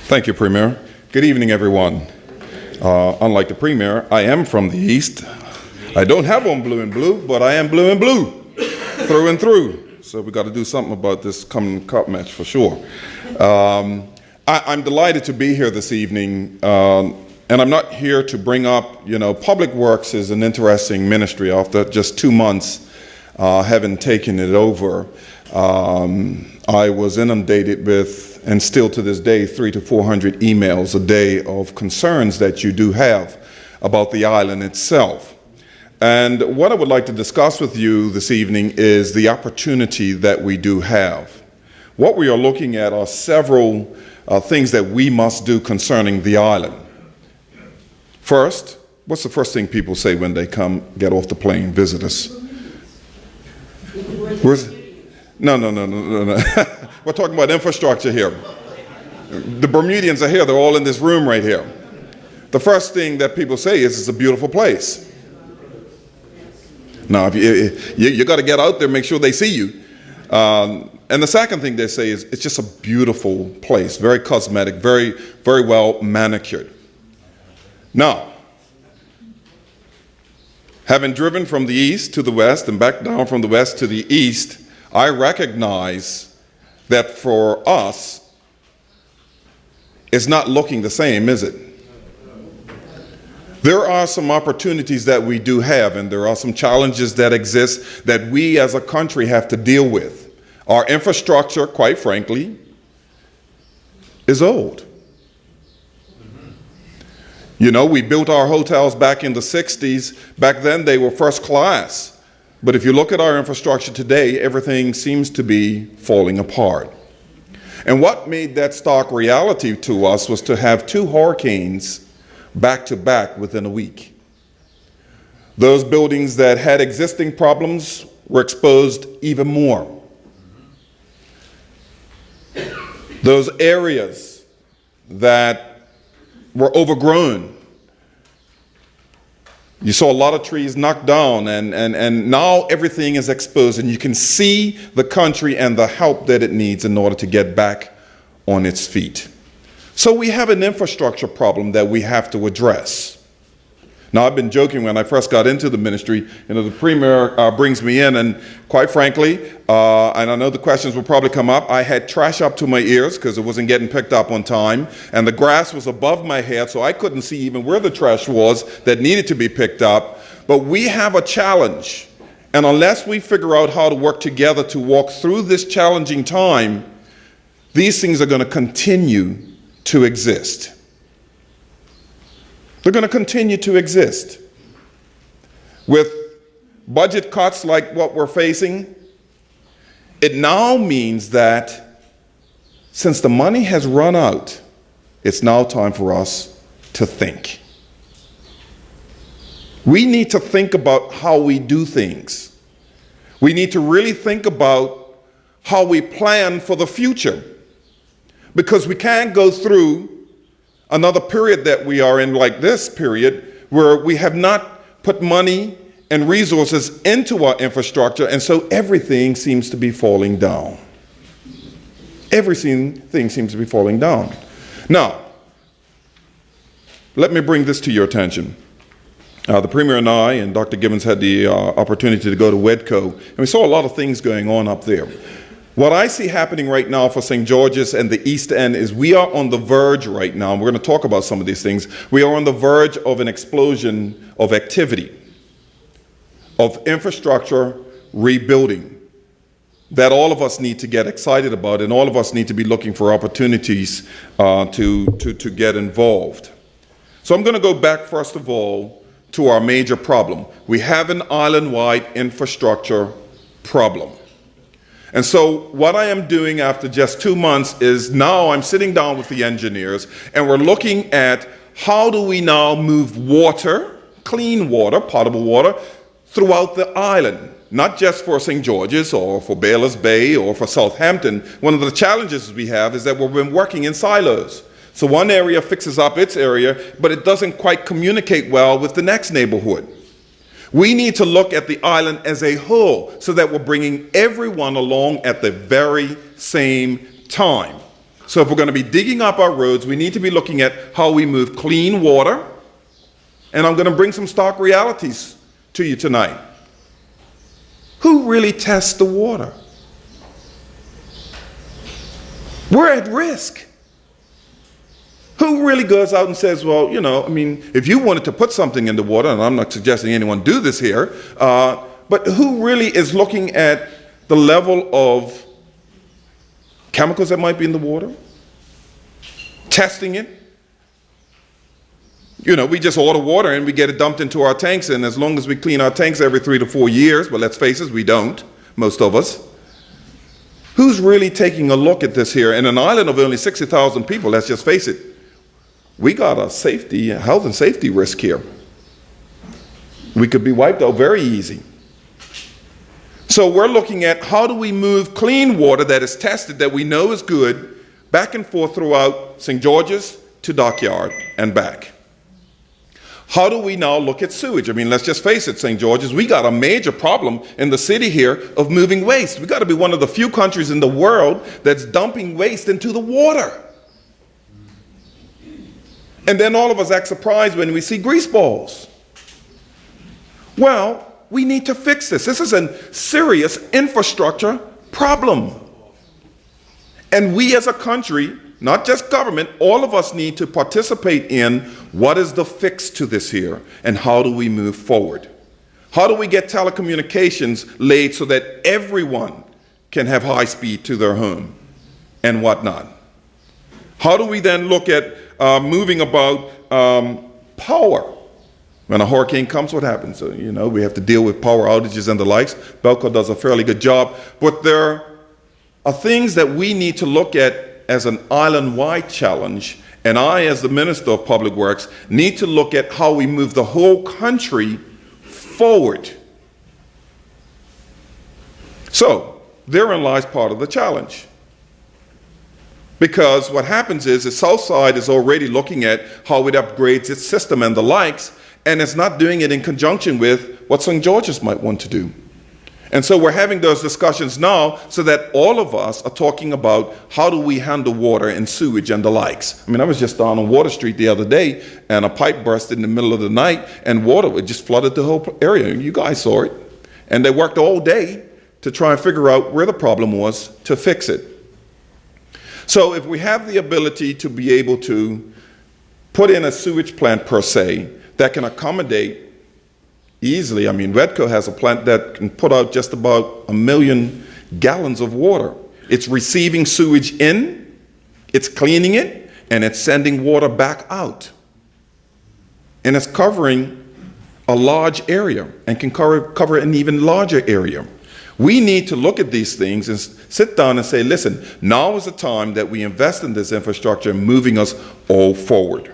Thank you, Premier. Good evening, everyone. Unlike the Premier, I am from the East. I don't have on blue and blue, but I am blue and blue, through and through. So we got to do something about this coming cup match for sure. I'm delighted to be here this evening, and I'm not here to bring up, Public Works is an interesting ministry after just 2 months having taken it over. I was inundated with, and still to this day, 300 to 400 emails a day of concerns that you do have about the island itself. And what I would like to discuss with you this evening is the opportunity that we do have. What we are looking at are several things that we must do concerning the island. First, what's the first thing people say when they come get off the plane, visit us? No. We're talking about infrastructure here. The Bermudians are here. They're all in this room right here. The first thing that people say is it's a beautiful place. Now, if you got to get out there, make sure they see you. And the second thing they say is it's just a beautiful place, very cosmetic, very, very well manicured. Now, having driven from the east to the west and back down from the west to the east, I recognize that for us, it's not looking the same, is it? There are some opportunities that we do have, and there are some challenges that exist that we as a country have to deal with. Our infrastructure, quite frankly, is old. We built our hotels back in the 60s. Back then, they were first class. But if you look at our infrastructure today, everything seems to be falling apart. And what made that stark reality to us was to have 2 hurricanes back to back within a week. Those buildings that had existing problems were exposed even more. Those areas that were overgrown, you saw a lot of trees knocked down, and now everything is exposed, and you can see the country and the help that it needs in order to get back on its feet. So we have an infrastructure problem that we have to address. Now, I've been joking when I first got into the ministry, the Premier brings me in, and quite frankly, and I know the questions will probably come up, I had trash up to my ears because it wasn't getting picked up on time, and the grass was above my head, so I couldn't see even where the trash was that needed to be picked up. But we have a challenge, and unless we figure out how to work together to walk through this challenging time, these things are going to continue to exist. They're going to continue to exist. With budget cuts like what we're facing, it now means that since the money has run out, it's now time for us to think. We need to think about how we do things. We need to really think about how we plan for the future, because we can't go through another period that we are in, like this period, where we have not put money and resources into our infrastructure, and so everything seems to be falling down. Everything seems to be falling down. Now, let me bring this to your attention. The Premier and I and Dr. Gibbons had the opportunity to go to WEDCO, and we saw a lot of things going on up there. What I see happening right now for St. George's and the East End is we are on the verge right now, and we're going to talk about some of these things. We are on the verge of an explosion of activity, of infrastructure rebuilding that all of us need to get excited about, and all of us need to be looking for opportunities to get involved. So I'm going to go back, first of all, to our major problem. We have an island-wide infrastructure problem. And so what I am doing after just 2 months is now I'm sitting down with the engineers, and we're looking at how do we now move water, clean water, potable water, throughout the island, not just for St. George's or for Baylor's Bay or for Southampton. One of the challenges we have is that we've been working in silos. So one area fixes up its area, but it doesn't quite communicate well with the next neighborhood. We need to look at the island as a whole so that we're bringing everyone along at the very same time. So if we're going to be digging up our roads, we need to be looking at how we move clean water. And I'm going to bring some stark realities to you tonight. Who really tests the water? We're at risk. Who really goes out and says, well, you know, I mean, if you wanted to put something in the water, and I'm not suggesting anyone do this here, but who really is looking at the level of chemicals that might be in the water? Testing it? You know, we just order water and we get it dumped into our tanks, and as long as we clean our tanks every 3 to 4 years, but let's face it, we don't, most of us. Who's really taking a look at this here? In an island of only 60,000 people, let's just face it, we got a health and safety risk here. We could be wiped out very easy. So we're looking at how do we move clean water that is tested, that we know is good, back and forth throughout St. George's to Dockyard and back. How do we now look at sewage? I mean, let's just face it, St. George's, we got a major problem in the city here of moving waste. We got to be one of the few countries in the world that's dumping waste into the water. And then all of us act surprised when we see grease balls. Well, we need to fix this. This is a serious infrastructure problem. And we as a country, not just government, all of us need to participate in what is the fix to this here and how do we move forward. How do we get telecommunications laid so that everyone can have high speed to their home and whatnot? How do we then look at moving about power? When a hurricane comes, what happens? So, you know, we have to deal with power outages and the likes. Belco does a fairly good job, but there are things that we need to look at as an island-wide challenge, and I, as the Minister of Public Works, need to look at how we move the whole country forward. So, therein lies part of the challenge. Because what happens is the Southside is already looking at how it upgrades its system and the likes, and it's not doing it in conjunction with what St. George's might want to do. And so we're having those discussions now so that all of us are talking about how do we handle water and sewage and the likes. I mean, I was just down on Water Street the other day and a pipe burst in the middle of the night and water just flooded the whole area. You guys saw it. And they worked all day to try and figure out where the problem was to fix it. So if we have the ability to be able to put in a sewage plant per se that can accommodate easily, I mean, Redco has a plant that can put out just about 1 million gallons of water. It's receiving sewage in, it's cleaning it, and it's sending water back out. And it's covering a large area and can cover an even larger area. We need to look at these things and sit down and say, listen, now is the time that we invest in this infrastructure, moving us all forward.